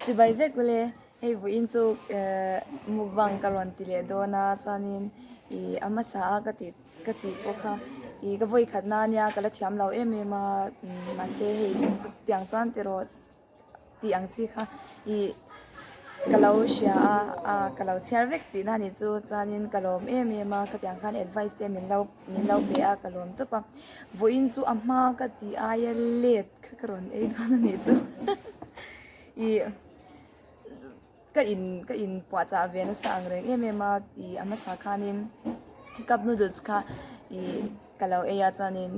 chỉ bay về cái lẽ hay vui in chụp mukbang karon tile do na chanin i amasa cái ti poka i cái vui khát na nia cái là thiam lau em mà sẽ hay tiếng chuan tero tiếng chi kha i kalau sia kalau share vek ti na ni chu chanin kalom mà cái tiếng khan advice te min lau be a kalom to pa voin chu amma ka ti aya let kha karon ei do na ni chu i cái in quả cha về nó sang rồi mà i ama sa khanin cup noodles kha i kalau eya chanin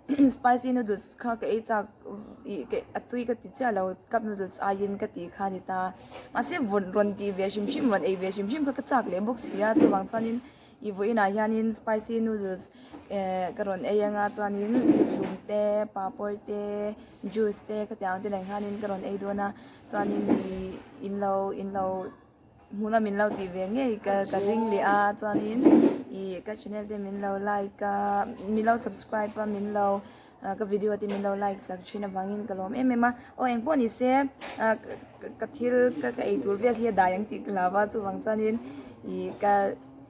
spicy noodles kha cái cha i cái atui cái ticha lo cup noodles ayin cái ti kha ni ta ma se ron ti ve shim ron ei ve shim kha ka chak le box sia chuwang chanin i voina hianin spicy noodles karon eya nga chanin siklum te papawr te juice te khatyang te leng hanin karon ei dona chanin in lo huna min lo ti ve nge ka ring li a chanin i ka channel te min lo like ka min lo subscribe pa min lo ka video ti min lo like sak china wangin kalom ma o eng pon ni se ka thil ka eitur ve hi da yang ti klawa chu wang chanin i ka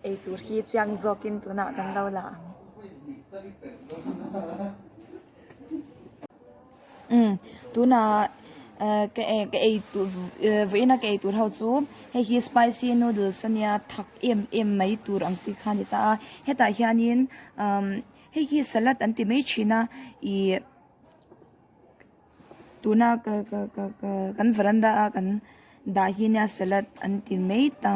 eitur hi chang zokin tuna kan lo la tuna cái eitur với na cái eitur hậu chu hi spicy noodles ania thak em mai tur ang chi khani ta heta hianin hi salad anti mai china i tuna kan veranda kan da hinia salad anti mai ta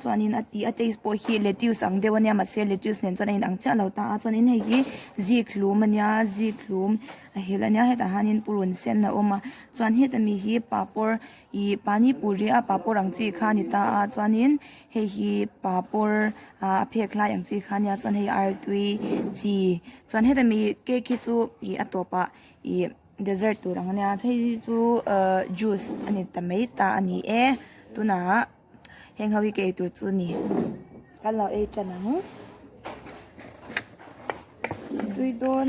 chuanin ati taste po hi lettuce ang dewania ma se lettuce nen chuanin ang cha lo ta chuanin hi ziklum ania ziklum helania heta hanin purun sen na oma chuan heta mi hi papawr I pani puri a papawr ang chi khani ta chuanin hi papawr a pheklai ang chi khania chuan hei artui chi chuan heta mi cake chu I atopa I dessert turang ania thei chu juice ani tamei ta ani tuna heng hawi ke tur chu ni kalo chanang tui don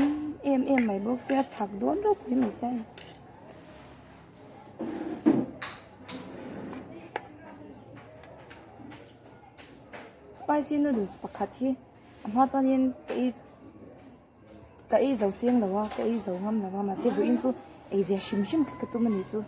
em mai bok se thak don ro phi mi sai spicy noodles pakhat hi amma chanin cái dầu xiên là cái dầu ngâm là mà sẽ vui chu ấy về shim cái tụi mình chu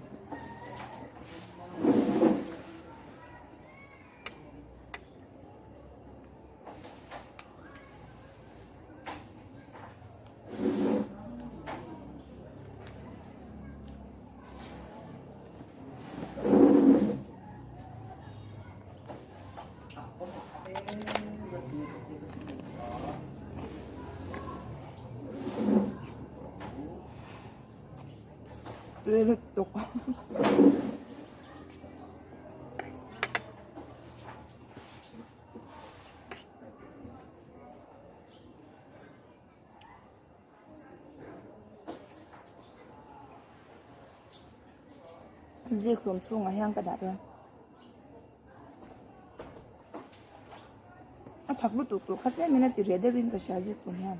Lele tok ziklum chunga hiang ka da ro a thaklu tu khate mina ti rede bin ka shaji kun hian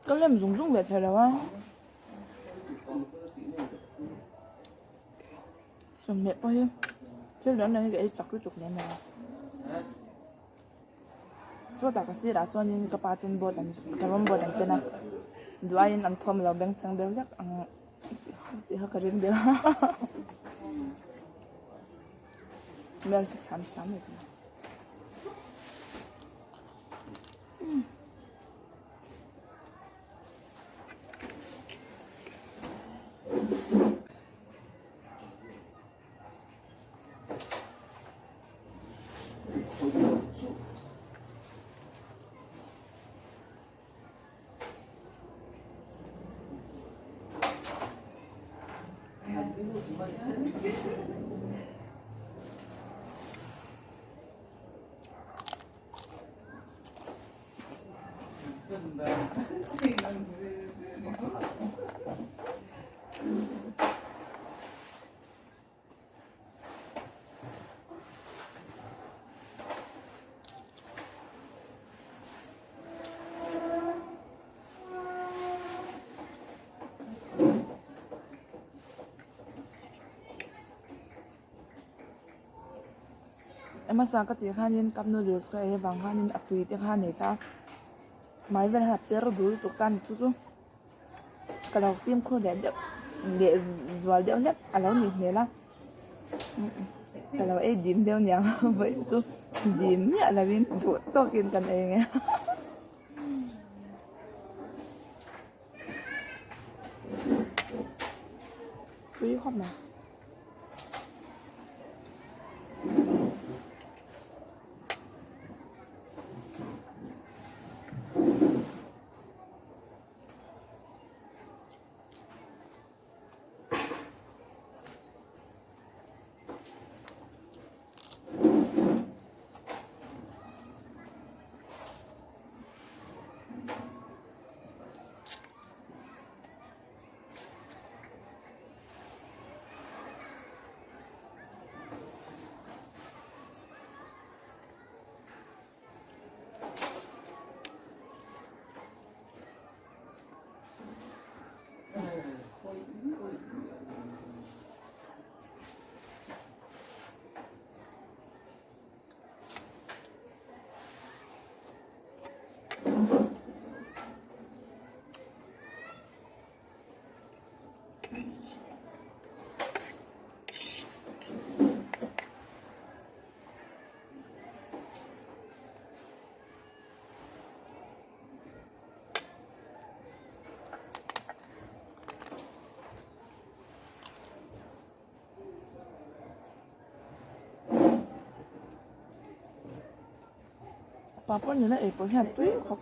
cái lem rung về thôi đâu á Dùng mệt bao nhiêu chứ lớn này cái chọc cái chục này mà số ta cái gì đã số những cái pattern board and cái mâm board and cái nào dua ini anh thom lao beng sang del jak ang iha karin del mel sik sam sam itu มาสากติข้านินกับนูดิลส์ก็บางข้านินอัตุยที่ข้านี่ตาไม่เป็นหัดเตอร์ดูตุกตันทุกก็เราฟิล์มคู่เด็ดzwalเดียวเล็กเราหนีเนี่ยละก็เราดิมเดียวเนี่ยไปทุกดิมเนี่ยเราวินดูตัวกินกันเองไงคุยข้อมาปาปนอยู่นั่นเองก็แค่ตุ้ยครับ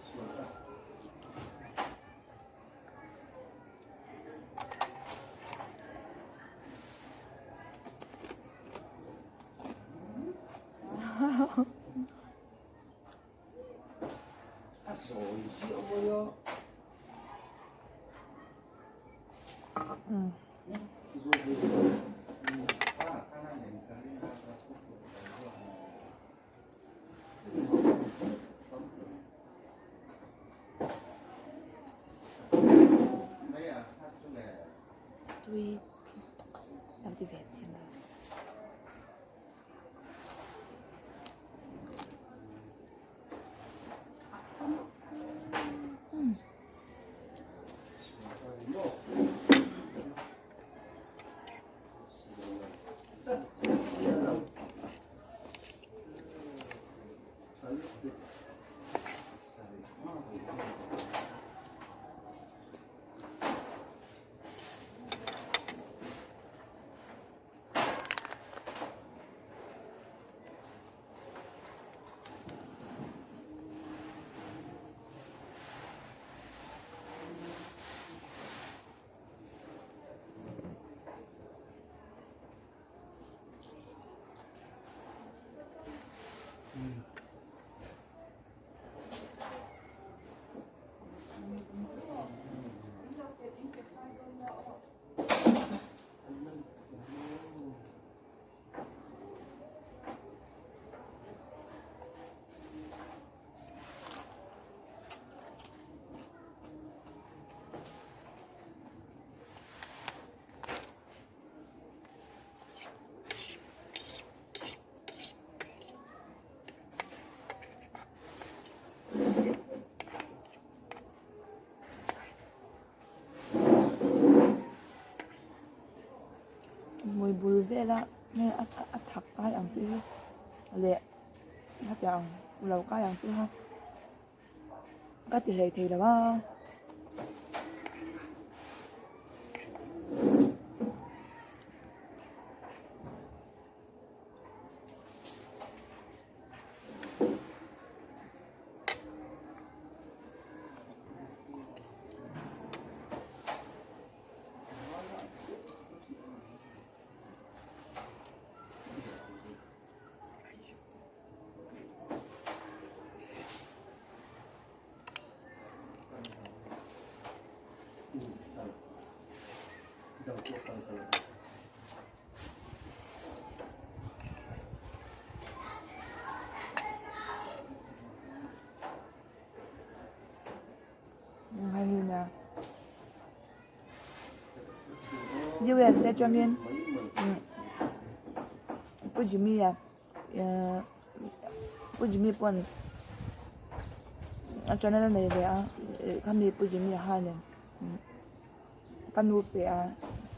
ตุ้ยเราจะเวทใช่ไหมมวยบุลเวล่ะเนี่ยอัดถักใต้อย่างซี่เละถ้าจะเราใกล้อย่างซี่ฮะก็ติดเลยทีแล้วว่าUSA 这边不怎么样 Pujimi pon cho nên là này về khăm đi pujimi hai này căn nút về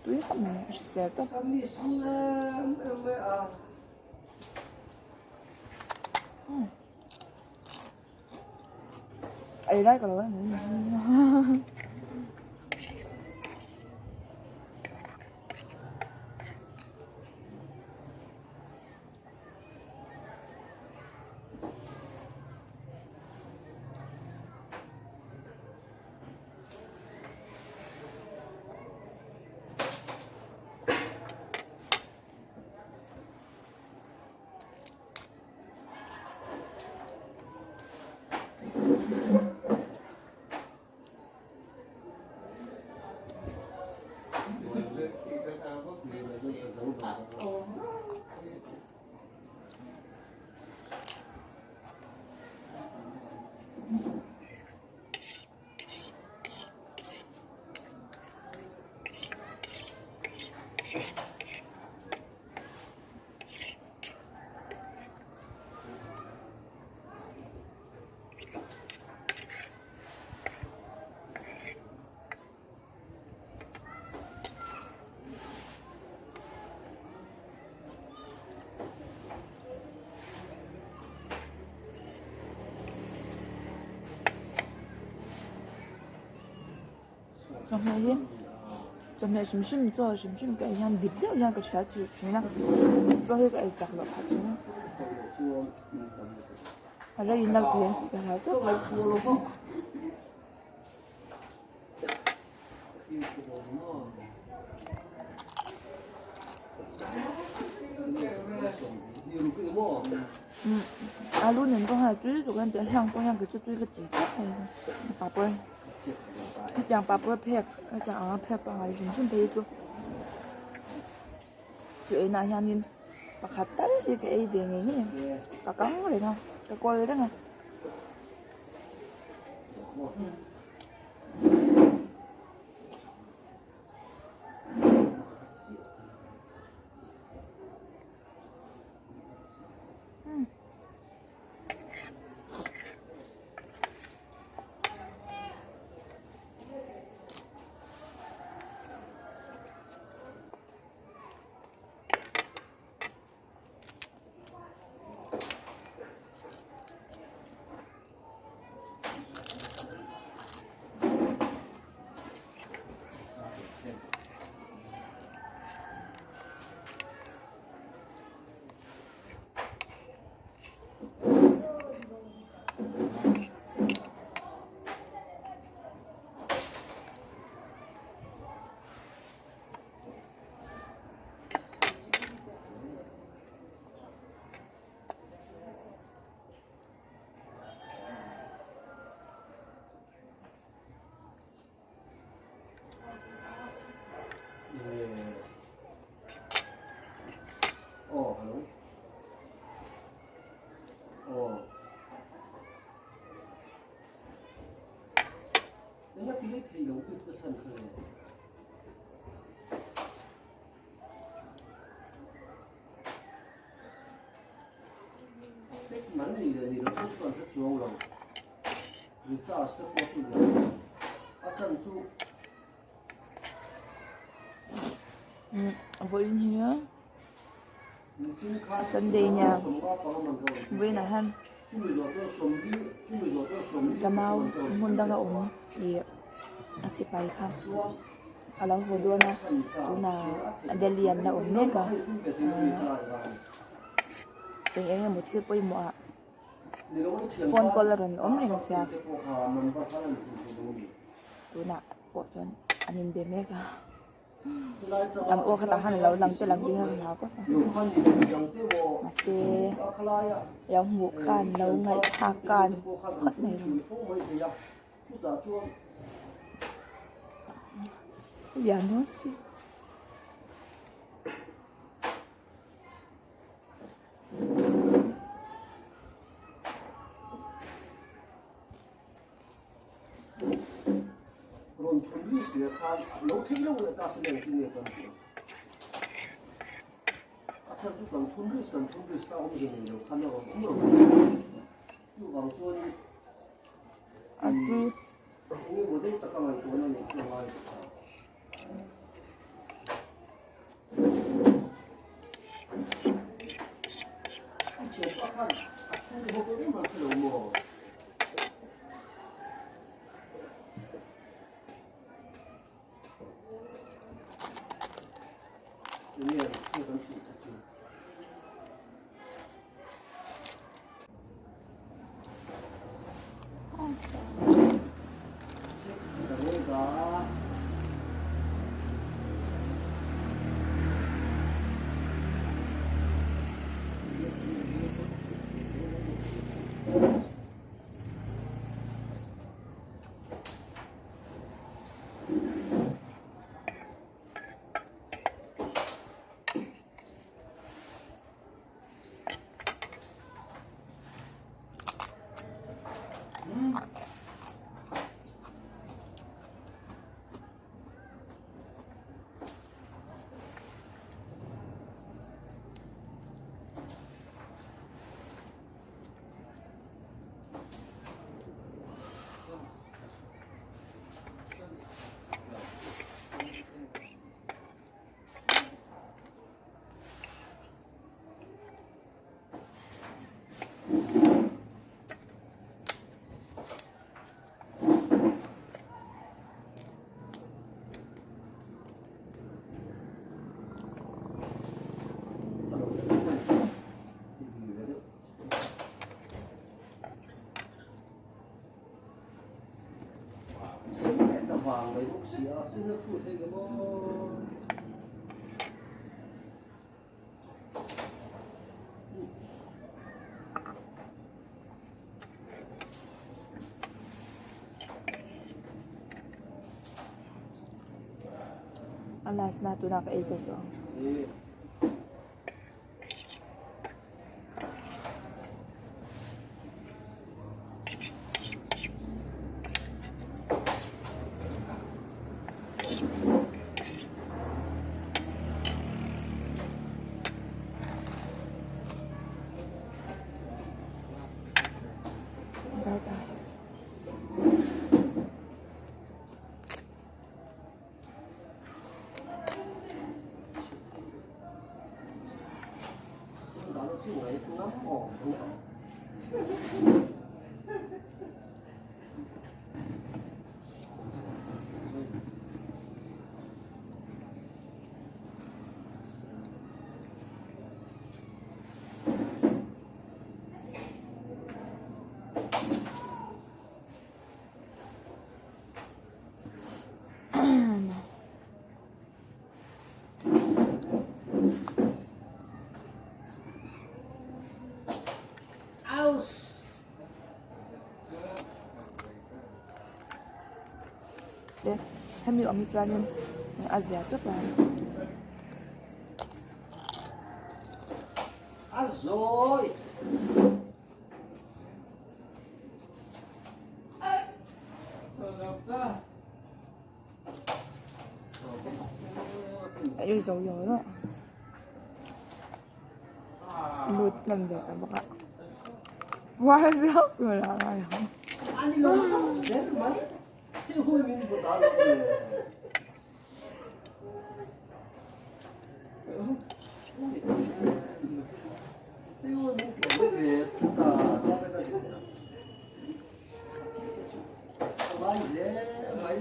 túi khăm sẽ tốt ấy đấy cả rồi trong này 심심 저 심심 cái 그냥 립려 그냥 그 자주 그냥 저 해가 짝로 가지고 아라 이날 그냥 그거 하죠 아루는 거 하나 줄이고 그냥 향 그냥 그 줄이 그 지게 밥을 chẳng papawr phek chẳng phek pa ngai jin pe chu chu na hianin pakhat tar hi ke ei ve nge ni ka kang le na ka koi le na Với nhớ Sunday nha với này han Kamau munda ga thì asipai kham alang hodo na tuna delian na mega tình anh một chiếc bơi mọ phone call ron ring sia tuna po son anin be mega làm ô khát han lâu làm tới làm đi hơn nào có thế làm một can lâu ngày thà can khất này giờ nó xí 아주 alas na ito nakaisip ko. 네, 햄이 어미자는 아시아 끝반. Rồi. 여기 저기요. 못 만들까 뭐가. 완벽 올라가요. Anh nói sao dễ mấy. Cái hôi mình của ta là cái hôi mình của Việt ta mấy dễ mấy.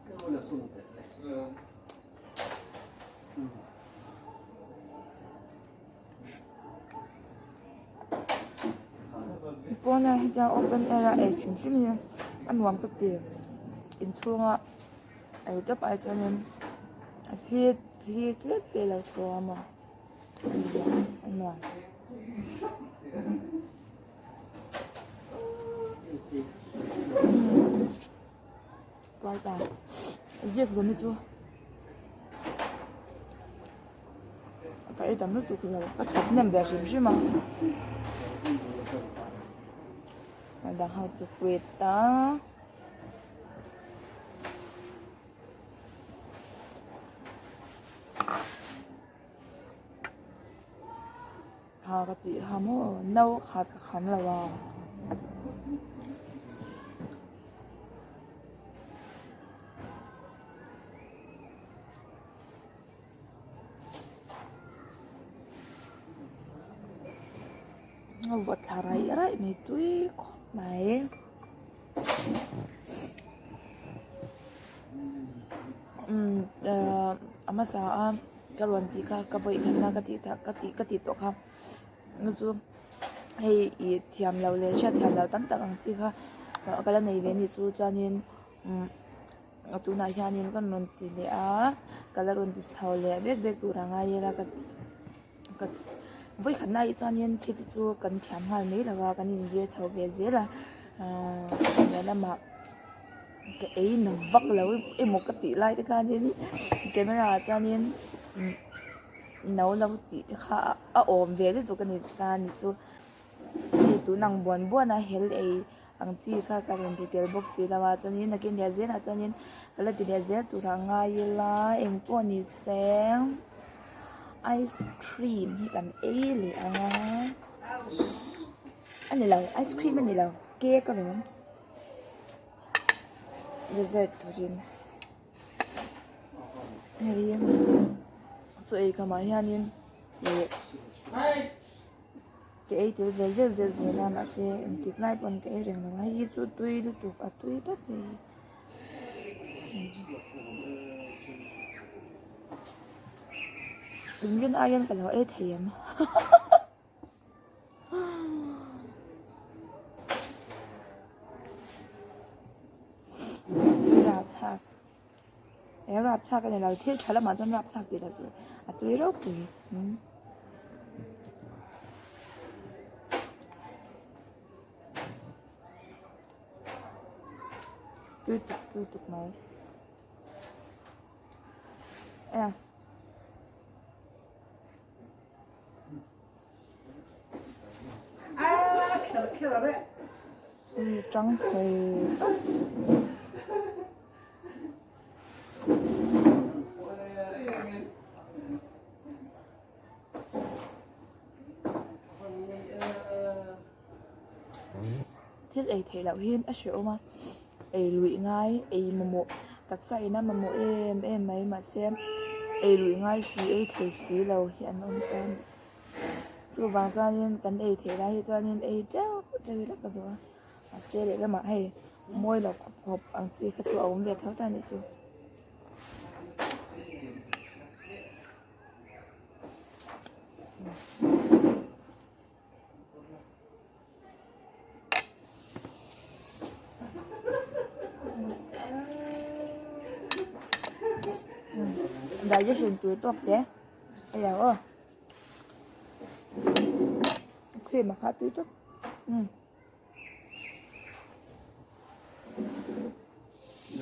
Cái hôi là sung tệ. 이번에 그냥 오픈 에라의 중심이 ăn uống cực kỳ in chuông ạ ở chấp ai cho nên khi clip về là có mà anh nói quá ta giết vừa mới chua phải tắm nước tụt rồi có chọc nhầm về gì mà đang hao chụp quẹt đó ha cái gì ha mua nấu khát cái khăn là vào vật thà rải rải mấy túi mày ama sa karon ti ka kavoi khanna ka ti to kha ngazu hei I thiam lo le sha thiam lo tam tak ang chi kha kala nei ve ni chu chanin tu na hianin kan non ti le a kala ron ti chhaw le bek bek tu ranga yela ka voi khanna I chanin thi chu kan thiam hal nei lawa kan in zir chhaw ve zela la ma cái ấy nó vắt lâu em một cái tỷ lại cái nên camera cho nên nấu lâu tỷ khá ổn về cái tụi cái này ta thì chú thì tụi nàng buồn buồn là hết ấy ăn chi khá cái này detail box là mà cho nên là cái này dễ là cho nên là cái này dễ tụi nàng ngay là em có ní xem ice cream thì cần ấy liền anh này là ice cream anh này là cake cái đó dessert turin heri so e kama hianin ke ei te zel na ma se antik nai pon ke reng na hi chu tui lu tu a tui ta pe dum yin arian ka lo e thayam em rạp thác cái này là thiết khá là mà trong rạp thác thì là túi rốc thì túi tục này em khéo đấy trắng thì thiết ấy thấy lão hiên ở chỗ mà ấy lụy ngay ấy mà một tắc say na mà một em mấy mà xem ấy lụy ngay xí ấy thấy xí lâu hiện ông em sự vàng cho nên cái ấy thấy đây cho nên ấy cháu chơi rất là多mà xe để cái mà hay môi là hộp ăn xí cái chỗ ông về tháo ra này chú digestion túi tốt đấy bây giờ khi mà khá túi tốt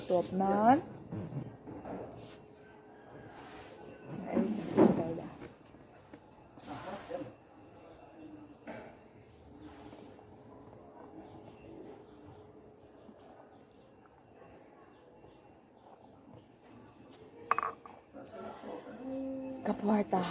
tốt nón đấy dày đã cặp hoa tà